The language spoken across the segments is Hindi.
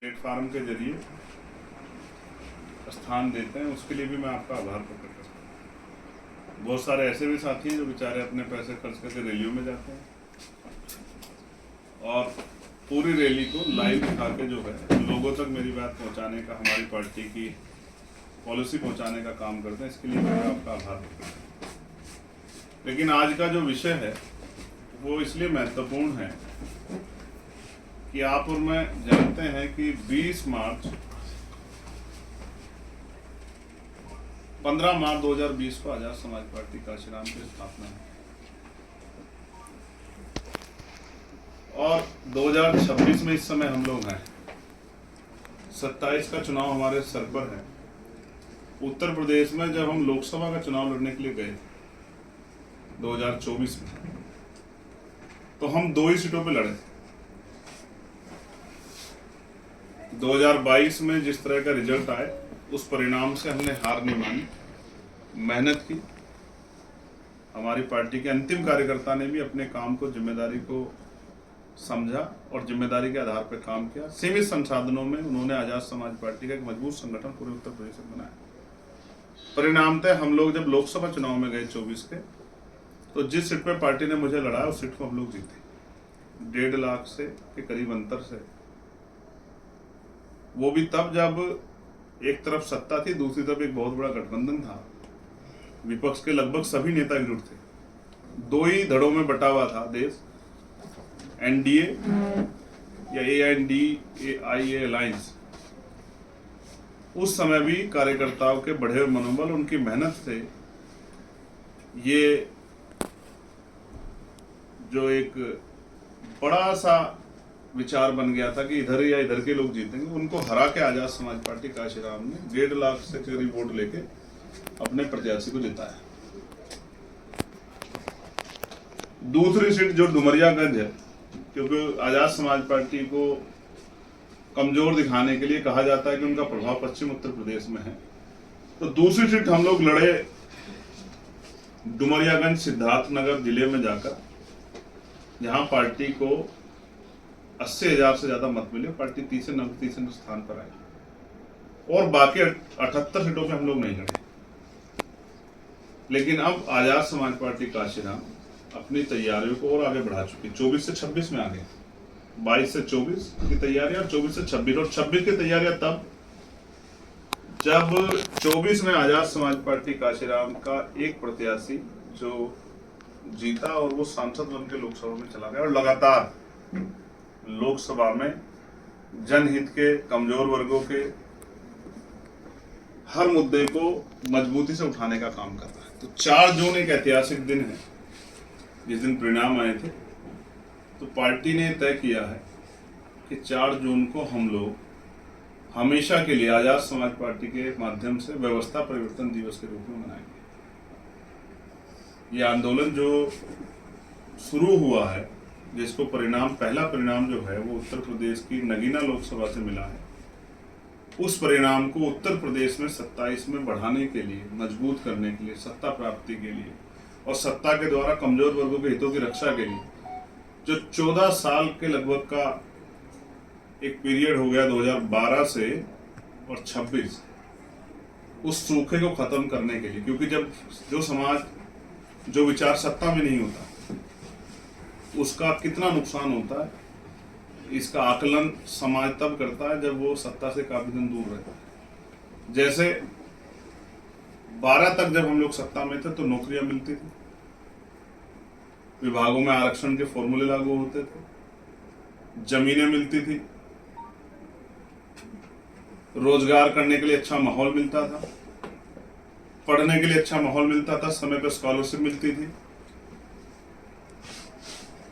प्लेटफार्म के जरिए स्थान देते हैं, उसके लिए भी मैं आपका आभार प्रकट करता हूँ। बहुत सारे ऐसे भी साथी हैं जो बेचारे अपने पैसे खर्च करके रैलियों में जाते हैं और पूरी रैली को लाइव दिखा के जो है लोगों तक मेरी बात पहुंचाने का, हमारी पार्टी की पॉलिसी पहुंचाने का काम करते हैं। इसके लिए मैं आपका आभार प्रकट करता हूँ। लेकिन आज का जो विषय है वो इसलिए महत्वपूर्ण है कि आप और मैं जानते हैं कि 20 मार्च 15 मार्च 2020 को आजाद समाज पार्टी काशीराम की स्थापना है और 2026 में इस समय हम लोग हैं। 27 का चुनाव हमारे सर पर है। उत्तर प्रदेश में जब हम लोकसभा का चुनाव लड़ने के लिए गए 2024 में, तो हम 2 ही सीटों पे लड़े थे। 2022 में जिस तरह का रिजल्ट आए उस परिणाम से हमने हार नहीं मानी, मेहनत की। हमारी पार्टी के अंतिम कार्यकर्ता ने भी अपने काम को, जिम्मेदारी को समझा और जिम्मेदारी के आधार पर काम किया। सीमित संसाधनों में उन्होंने आजाद समाज पार्टी का एक मजबूत संगठन पूरे उत्तर प्रदेश में बनाया। परिणामतः हम लोग जब लोकसभा चुनाव में गए 24 के, तो जिस सीट पे पार्टी ने मुझे लड़ाया उस सीट को हम लोग जीते 1.5 लाख से के करीब अंतर से। वो भी तब जब एक तरफ सत्ता थी, दूसरी तरफ एक बहुत बड़ा गठबंधन था। विपक्ष के लगभग सभी नेता एकजुट थे। 2 ही धड़ों में बटा हुआ था देश, एनडीए या ANDAI अलायंस। उस समय भी कार्यकर्ताओं के बढ़े हुए मनोबल, उनकी मेहनत से ये जो एक बड़ा सा विचार बन गया था कि इधर या इधर के लोग जीतेंगे, उनको हरा के आजाद समाज पार्टी काशीराम ने 1.5 लाख से करीब वोट लेके अपने प्रत्याशी को जिताया। दूसरी सीट जो डुमरियागंज है, क्योंकि आजाद समाज पार्टी को कमजोर दिखाने के लिए कहा जाता है कि उनका प्रभाव पश्चिम उत्तर प्रदेश में है, तो दूसरी सीट हम लोग लड़े डुमरियागंज सिद्धार्थनगर जिले में जाकर, जहां पार्टी को 80,000 से ज्यादा मत मिले। पार्टी तीसरे स्थान पर आई और बाकी 78 सीटों पे हम लोग नहीं लड़े। लेकिन अब आजाद समाज पार्टी काशीराम अपनी तैयारियों को और आगे बढ़ा चुकी। 24 से 26 में आ गए। 22 से 24 की तैयारियां और 24 से 26 और 26 की तैयारियां तब जब 24 में आजाद समाज पार्टी काशीराम का एक प्रत्याशी जो जीता और वो सांसद बन के लोकसभा में चला गया और लगातार लोकसभा में जनहित के, कमजोर वर्गों के हर मुद्दे को मजबूती से उठाने का काम कर रहा है। तो 4 जून एक ऐतिहासिक दिन है, जिस दिन परिणाम आए थे। तो पार्टी ने तय किया है कि 4 जून को हम लोग हमेशा के लिए आजाद समाज पार्टी के माध्यम से व्यवस्था परिवर्तन दिवस के रूप में मनाएंगे। ये आंदोलन जो शुरू हुआ है, जिसको पहला परिणाम जो है वो उत्तर प्रदेश की नगीना लोकसभा से मिला है, उस परिणाम को उत्तर प्रदेश में 27 में बढ़ाने के लिए, मजबूत करने के लिए, सत्ता प्राप्ति के लिए और सत्ता के द्वारा कमजोर वर्गों के हितों की रक्षा के लिए, जो 14 साल के लगभग का एक पीरियड हो गया 2012 से और 26, उस सूखे को खत्म करने के लिए। क्योंकि जब जो समाज, जो विचार सत्ता में नहीं होता, उसका कितना नुकसान होता है, इसका आकलन समाज तब करता है जब वो सत्ता से काफी दिन दूर रहता है। जैसे 12 तक जब हम लोग सत्ता में थे तो नौकरियां मिलती थी, विभागों में आरक्षण के फॉर्मूले लागू होते थे, जमीनें मिलती थी, रोजगार करने के लिए अच्छा माहौल मिलता था, पढ़ने के लिए अच्छा माहौल मिलता था, समय पर स्कॉलरशिप मिलती थी,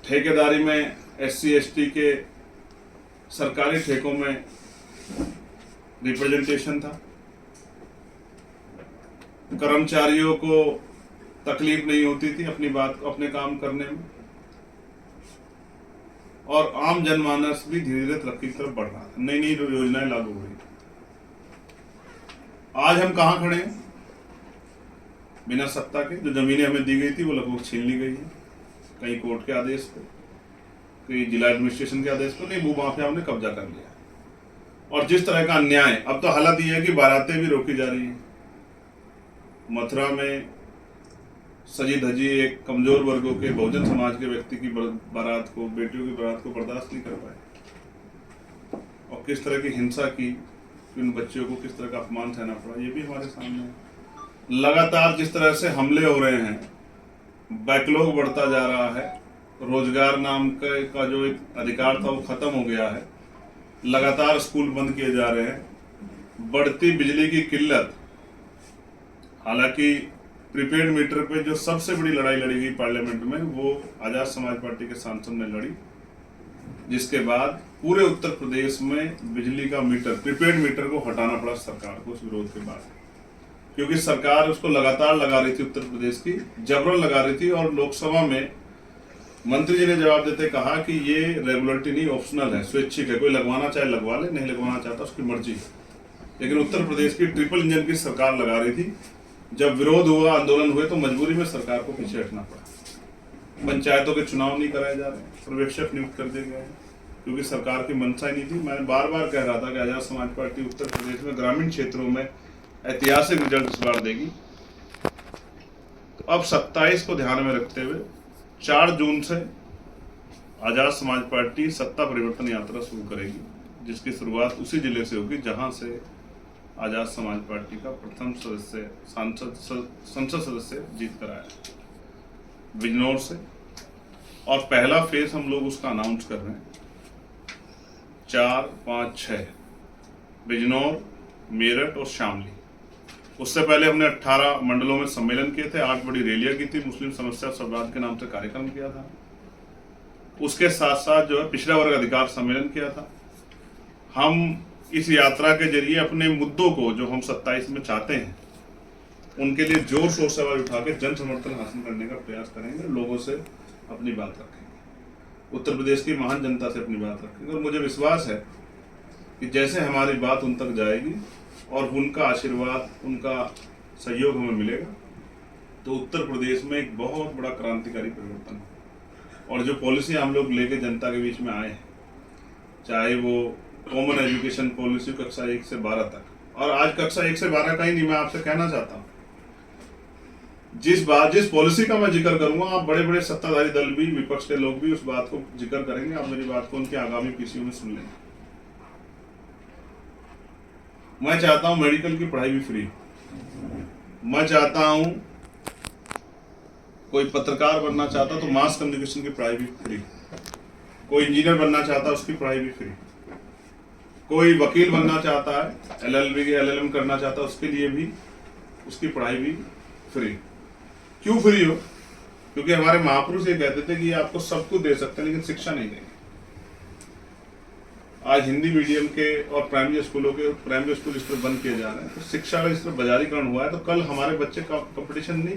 ठेकेदारी में SC ST के सरकारी ठेकों में रिप्रेजेंटेशन था, कर्मचारियों को तकलीफ नहीं होती थी अपने काम करने में, और आम जनमानस भी धीरे धीरे तरक्की की तरफ बढ़ रहा था। नई नई योजनाएं लागू हुई। आज हम कहां खड़े हैं? बिना सत्ता के जो जमीनें हमें दी गई थी वो लगभग छीन ली गई है, कहीं कोर्ट के आदेश पे, कहीं जिला एडमिनिस्ट्रेशन के आदेश पर, कहीं भू माफियाओं ने कब्जा कर लिया। और जिस तरह का अन्याय, अब तो हालत ये है कि बारातें भी रोकी जा रही हैं। मथुरा में सजी धजी एक कमजोर वर्गों के बहुजन समाज के व्यक्ति की बारात को, बेटियों की बारात को बर्दाश्त नहीं कर पाए, और किस तरह की हिंसा की, उन बच्चियों को किस तरह का अपमान सहना पड़ा, ये भी हमारे सामने है। लगातार जिस तरह से हमले हो रहे हैं, बैकलॉग बढ़ता जा रहा है, रोजगार नाम का जो एक अधिकार था वो खत्म हो गया है, लगातार स्कूल बंद किए जा रहे हैं, बढ़ती बिजली की किल्लत। हालांकि प्रीपेड मीटर पे जो सबसे बड़ी लड़ाई लड़ी गई पार्लियामेंट में, वो आजाद समाज पार्टी के सांसद ने लड़ी, जिसके बाद पूरे उत्तर प्रदेश में बिजली का मीटर, प्रीपेड मीटर को हटाना पड़ा सरकार को उस विरोध के बाद, क्योंकि सरकार उसको लगातार लगा रही थी, उत्तर प्रदेश की जबरन लगा रही थी। और लोकसभा में मंत्री जी ने जवाब देते कहा कि ये रेगुलेटरी नहीं, ऑप्शनल है, स्वैच्छिक है, कोई लगवाना चाहे लगवा ले, नहीं लगवाना चाहता उसकी मर्जी है। लेकिन उत्तर प्रदेश की ट्रिपल इंजन की सरकार लगा रही थी। जब विरोध हुआ, आंदोलन हुए, तो मजबूरी में सरकार को पीछे हटना पड़ा। पंचायतों के चुनाव नहीं कराए जा रहे, पर्यवेक्षक नियुक्त कर दिए गए हैं, क्योंकि सरकार की मंशा ही नहीं थी। मैं बार बार कह रहा था कि आजाद समाज पार्टी उत्तर प्रदेश में ग्रामीण क्षेत्रों में ऐतिहासिक रिजल्ट इस बार देगी। तो अब 27 को ध्यान में रखते हुए 4 जून से आजाद समाज पार्टी सत्ता परिवर्तन यात्रा शुरू करेगी, जिसकी शुरुआत उसी जिले से होगी जहां से आजाद समाज पार्टी का प्रथम सदस्य, संसद सदस्य जीत कर आया, बिजनौर से। और पहला फेज हम लोग उसका अनाउंस कर रहे हैं 4, 5, 6, बिजनौर, मेरठ और शामली। उससे पहले हमने 18 मंडलों में सम्मेलन किए थे, 8 बड़ी रैलियां की थी, मुस्लिम समस्या संवाद के नाम से कार्यक्रम किया था। उसके साथ साथ जो है पिछड़ा वर्ग अधिकार सम्मेलन किया था। हम इस यात्रा के जरिए अपने मुद्दों को, जो हम 27 में चाहते हैं, उनके लिए जोर शोर से आवाज उठा के जन समर्थन हासिल करने का प्रयास करेंगे, लोगों से अपनी बात रखेंगे, उत्तर प्रदेश की महान जनता से अपनी बात रखेंगे। और मुझे विश्वास है कि जैसे हमारी बात उन तक जाएगी और उनका आशीर्वाद, उनका सहयोग हमें मिलेगा, तो उत्तर प्रदेश में एक बहुत बड़ा क्रांतिकारी परिवर्तन है। और जो पॉलिसी हम लोग लेके जनता के बीच में आए हैं, चाहे वो कॉमन एजुकेशन पॉलिसी कक्षा 1 से 12 तक, और आज कक्षा 1 से 12 का ही नहीं, मैं आपसे कहना चाहता हूँ, जिस पॉलिसी का मैं जिक्र करूंगा, आप बड़े बड़े सत्ताधारी दल भी, विपक्ष के लोग भी उस बात को जिक्र करेंगे, आप मेरी बात को उनके आगामी पीसीओ में सुन लेंगे। मैं चाहता हूं मेडिकल की पढ़ाई भी फ्री, मैं चाहता हूं कोई पत्रकार बनना चाहता तो मास कम्युनिकेशन की पढ़ाई भी फ्री, कोई इंजीनियर बनना चाहता उसकी पढ़ाई भी फ्री, कोई वकील बनना चाहता है, LLB के LLM करना चाहता है, उसके लिए भी उसकी पढ़ाई भी फ्री। क्यों फ्री हो? क्योंकि हमारे महापुरुष ये कहते थे कि ये आपको सब कुछ दे सकते हैं लेकिन शिक्षा नहीं देंगे। आज हिंदी मीडियम के और प्राइमरी स्कूलों के प्राइमरी स्कूल इस तरह बंद किए जा रहे हैं, तो शिक्षा का इस तरह बाजारीकरण हुआ है, तो कल हमारे बच्चे कंपटीशन नहीं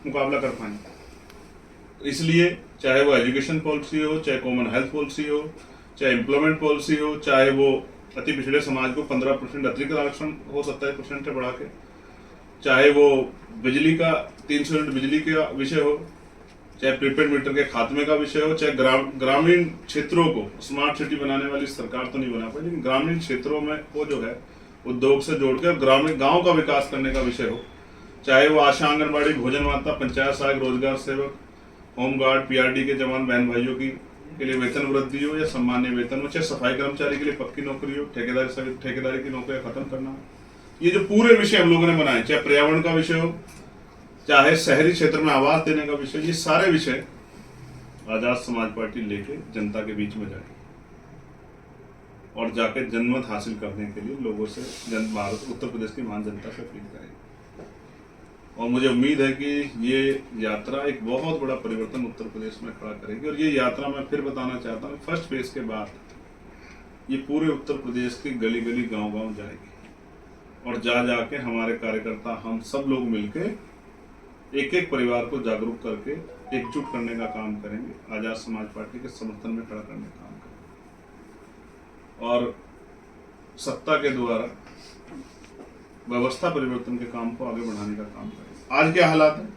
मुकाबला कर पाएंगे। इसलिए चाहे वो एजुकेशन पॉलिसी हो, चाहे कॉमन हेल्थ पॉलिसी हो, चाहे एम्प्लॉयमेंट पॉलिसी हो, चाहे वो अति पिछड़े समाज को 15% अतिरिक्त आरक्षण हो 27% से बढ़ा के, चाहे वो बिजली का 300 यूनिट बिजली का विषय हो, चाहे प्रीपेड मीटर के खात्मे का विषय हो, चाहे ग्रामीण क्षेत्रों को स्मार्ट सिटी बनाने वाली सरकार तो नहीं बना पाई, लेकिन ग्रामीण क्षेत्रों में वो जो है उद्योग से जोड़ के ग्रामीण गांव का विकास करने का विषय हो, चाहे वो आशा आंगनबाड़ी, भोजन माता, पंचायत सहायक, रोजगार सेवक, होमगार्ड, PRD के जवान बहन भाइयों के लिए वेतन वृद्धि हो या सम्मान्य वेतन हो, चाहे सफाई कर्मचारी के लिए पक्की नौकरी हो, ठेकेदारी की नौकरियां खत्म करना, ये जो पूरे विषय हम लोगों ने बनाए, चाहे पर्यावरण का विषय हो, चाहे शहरी क्षेत्र में आवास देने का विषय, ये सारे विषय आजाद समाज पार्टी लेके जनता के बीच में जाएगी और जाके जनमत हासिल करने के लिए लोगों से भारत उत्तर प्रदेश की महान जनता से अपील करेगी। और मुझे उम्मीद है कि ये यात्रा एक बहुत बड़ा परिवर्तन उत्तर प्रदेश में खड़ा करेगी। और ये यात्रा मैं फिर बताना चाहता हूँ, फर्स्ट फेज के बाद ये पूरे उत्तर प्रदेश की गली गली गांव गांव जाएगी और जाके हमारे कार्यकर्ता, हम सब लोग मिलके एक एक परिवार को जागरूक करके एकजुट करने का काम करेंगे, आजाद समाज पार्टी के समर्थन में खड़ा करने का काम करेंगे और सत्ता के द्वारा व्यवस्था परिवर्तन के काम को आगे बढ़ाने का काम करेंगे। आज क्या हालात है?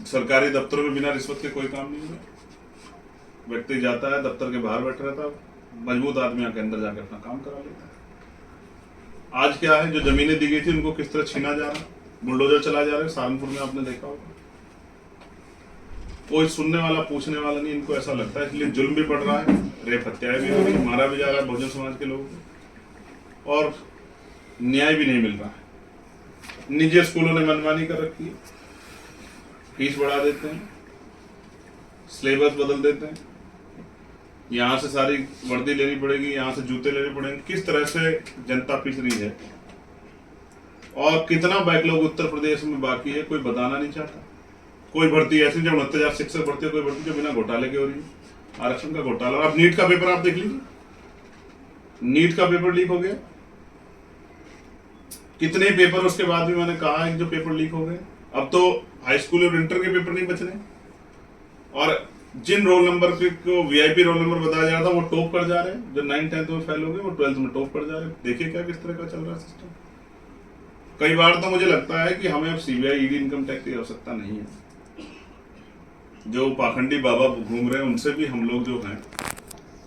सरकारी दफ्तरों में बिना रिश्वत के कोई काम नहीं है। व्यक्ति जाता है, दफ्तर के बाहर बैठा रहता है, मजबूत आदमी आके अंदर जाके अपना काम करा लेता है। आज क्या है, जो जमीनें दी गई थी उनको किस तरह छीना जा रहा है, बुलडोजर चला जा रहा है। सहारनपुर में आपने देखा होगा, कोई सुनने वाला पूछने वाला नहीं। इनको ऐसा लगता है इसलिए जुल्म भी बढ़ रहा है, रेप हत्याएं भी हो रही, मारा भी जा रहा है बहुजन समाज के लोगों को, और न्याय भी नहीं मिल रहा है। निजी स्कूलों ने मनमानी कर रखी है, फीस बढ़ा देते हैं, सिलेबस बदल देते हैं, यहाँ से सारी वर्दी लेनी पड़ेगी, यहाँ से जूते लेने पड़ेंगे। किस तरह से जनता पिस रही है, और कितना बैकलॉग उत्तर प्रदेश में बाकी है कोई बताना नहीं चाहता। कोई भर्ती ऐसी जो 69,000 शिक्षक भर्ती है, कोई भर्ती जो बिना घोटाले के हो रही है, आरक्षण का घोटाला। अब नीट का पेपर आप देख लीजिए, नीट का पेपर लीक हो गया, कितने पेपर उसके बाद भी मैंने कहा है कि जो पेपर लीक हो गए। अब तो हाई स्कूल और इंटर के पेपर नहीं बच रहे, और जिन रोल नंबर को वीआईपी रोल नंबर बताया जा रहा था वो टॉप कर जा रहे हैं। जो 9th 10th में फेल हो गए वो 12th में टॉप कर जा रहे हैं। देखिए क्या किस तरह का चल रहा है सिस्टम। कई बार तो मुझे लगता है कि हमें अब सीबीआई ईडी इनकम टैक्स की आवश्यकता नहीं है। जो पाखंडी बाबा घूम रहे हैं उनसे भी हम लोग जो हैं,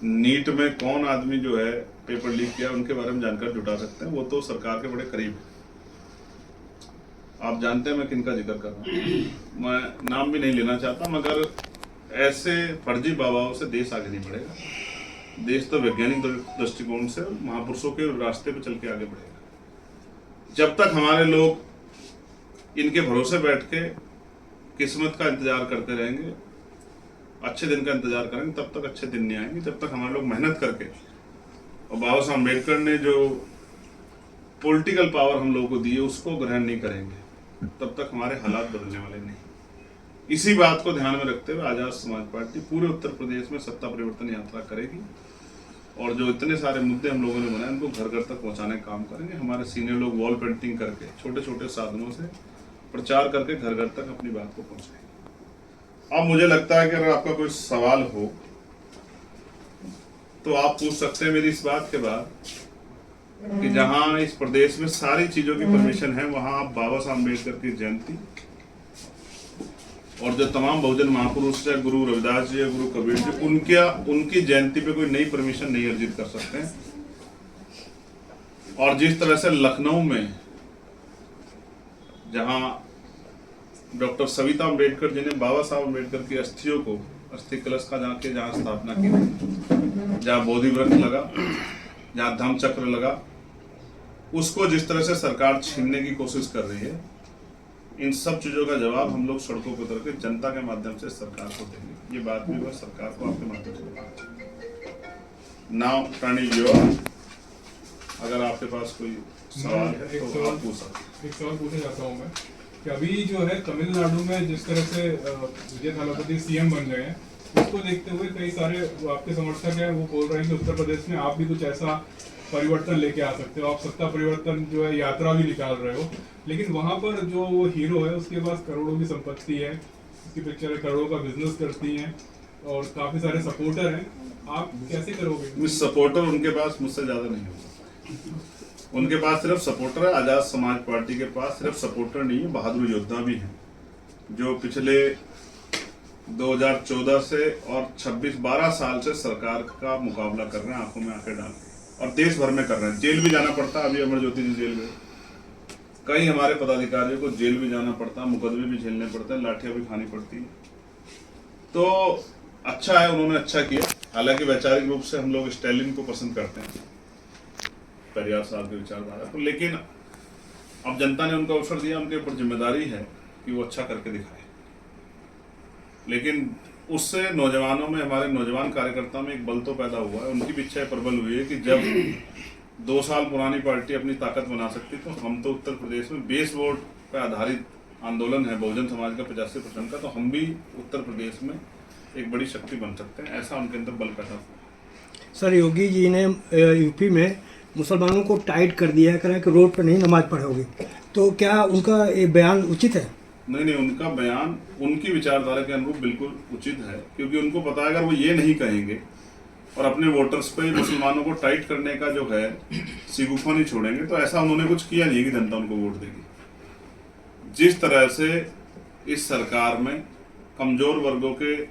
नीट में कौन आदमी जो है पेपर लीक किया उनके बारे में जानकारी जुटा सकते हैं। वो तो सरकार के बड़े करीब है। आप जानते हैं मैं किनका जिक्र कर रहा हूँ, मैं नाम भी नहीं लेना चाहता, मगर ऐसे फर्जी बाबाओं से देश आगे नहीं बढ़ेगा। देश तो वैज्ञानिक दृष्टिकोण से महापुरुषों के रास्ते पर चल के आगे बढ़ेगा। जब तक हमारे लोग इनके भरोसे बैठ के किस्मत का इंतजार करते रहेंगे, अच्छे दिन का इंतजार करेंगे, तब तक अच्छे दिन नहीं आएंगे। जब तक हमारे लोग मेहनत करके, और बाबा साहब अम्बेडकर ने जो पॉलिटिकल पावर हम लोगों को दी है उसको ग्रहण नहीं करेंगे, तब तक हमारे हालात बदलने वाले नहीं। इसी बात को ध्यान में रखते हुए आजाद समाज पार्टी पूरे उत्तर प्रदेश में सत्ता परिवर्तन यात्रा करेगी, और जो इतने सारे मुद्दे हम लोगों ने बनाए उनको घर घर तक पहुंचाने का काम करेंगे। हमारे सीनियर लोग वॉल पेंटिंग करके, छोटे छोटे साधनों से प्रचार करके घर घर तक अपनी बात को पहुंचाएंगे। अब मुझे लगता है कि अगर आपका कोई सवाल हो तो आप पूछ सकते हैं मेरी इस बात के बाद कि जहां इस प्रदेश में सारी चीजों की परमिशन है, वहां आप बाबा साहब अम्बेडकर की जयंती और जो तमाम बहुजन महापुरुष है, गुरु रविदास जी, गुरु कबीर जी, उनकी जयंती पे कोई नई परमिशन नहीं अर्जित कर सकते हैं। और जिस तरह से लखनऊ में जहां डॉक्टर सविता अम्बेडकर जी ने बाबा साहब अम्बेडकर की अस्थियों को, अस्थि कलश का जहाँ स्थापना की, जहाँ बोधि वृक्ष लगा, जहाँ धम्म चक्र लगा, उसको जिस तरह से सरकार छीनने की कोशिश कर रही है, इन सब चीजों का जवाब हम लोग सड़कों पर उतर के जनता के माध्यम से सरकार को देंगे। ये बात भी मैं सरकार को आपके माध्यम से बताऊंगा। नाउ टर्निंग योर, अगर आपके पास कोई सवाल है तो आप पूछ सकते। एक सवाल पूछना चाहता हूँ मैं कि अभी जो है तमिलनाडु में जिस तरह से विजय थालापति सीएम बन गए हैं, उसको देखते हुए कई सारे आपके समर्थक हैं, वो बोल रहे हैं कि उत्तर प्रदेश में आप भी कुछ ऐसा परिवर्तन लेके आ सकते हो, आप सत्ता परिवर्तन जो है यात्रा भी निकाल रहे हो। लेकिन वहां पर जो वो हीरो है उसके पास करोड़ों की संपत्ति है, उसकी पिक्चर करोड़ों का बिजनेस करती हैं और काफी सारे सपोर्टर हैं, आप कैसे करोगे? सपोर्टर उनके पास मुझसे ज्यादा नहीं हो सकते। उनके पास सिर्फ सपोर्टर है। आजाद समाज पार्टी के पास सिर्फ सपोर्टर नहीं है, बहादुर योद्धा भी हैं, जो पिछले 2014 से और 26-12 साल से सरकार का मुकाबला कर रहे हैं, आंखों में आंखें डाल, और देश भर में कर रहे हैं। जेल भी जाना पड़ता है, अभी अमरज्योति जी जेल गए, कई हमारे पदाधिकारियों को जेल भी जाना पड़ता है, मुकदमे भी झेलने पड़ते हैं, लाठियां भी खानी पड़ती है। तो अच्छा है, उन्होंने अच्छा किया। हालांकि वैचारिक रूप से हम लोग स्टालिन को पसंद करते हैं, परिवार साहब की विचारधारा को, लेकिन अब जनता ने उनको अवसर दिया, उनके ऊपर जिम्मेदारी है कि वो अच्छा करके दिखाए। लेकिन उससे नौजवानों में, हमारे नौजवान कार्यकर्ताओं में एक बल तो पैदा हुआ है, उनकी भी इच्छा प्रबल हुई है कि जब 2 साल पुरानी पार्टी अपनी ताकत बना सकती, तो हम तो उत्तर प्रदेश में बेस वोट पर आधारित आंदोलन है बहुजन समाज का 85% का, तो हम भी उत्तर प्रदेश में एक बड़ी शक्ति बन सकते हैं। ऐसा उनके अंदर बल पैदा हुआ। सर, योगी जी ने यूपी में मुसलमानों को टाइट कर दिया है, कह रहे हैं कि रोड पर नहीं नमाज पढ़ोगे, तो क्या उनका ये बयान उचित है? नहीं, उनका बयान उनकी विचारधारा के अनुरूप बिल्कुल उचित है, क्योंकि उनको पता है अगर वो ये नहीं कहेंगे और अपने वोटर्स पे मुसलमानों को टाइट करने का जो है सिगुफा नहीं छोड़ेंगे, तो ऐसा उन्होंने कुछ किया नहीं कि जनता उनको वोट देगी। जिस तरह से इस सरकार में कमजोर वर्गों के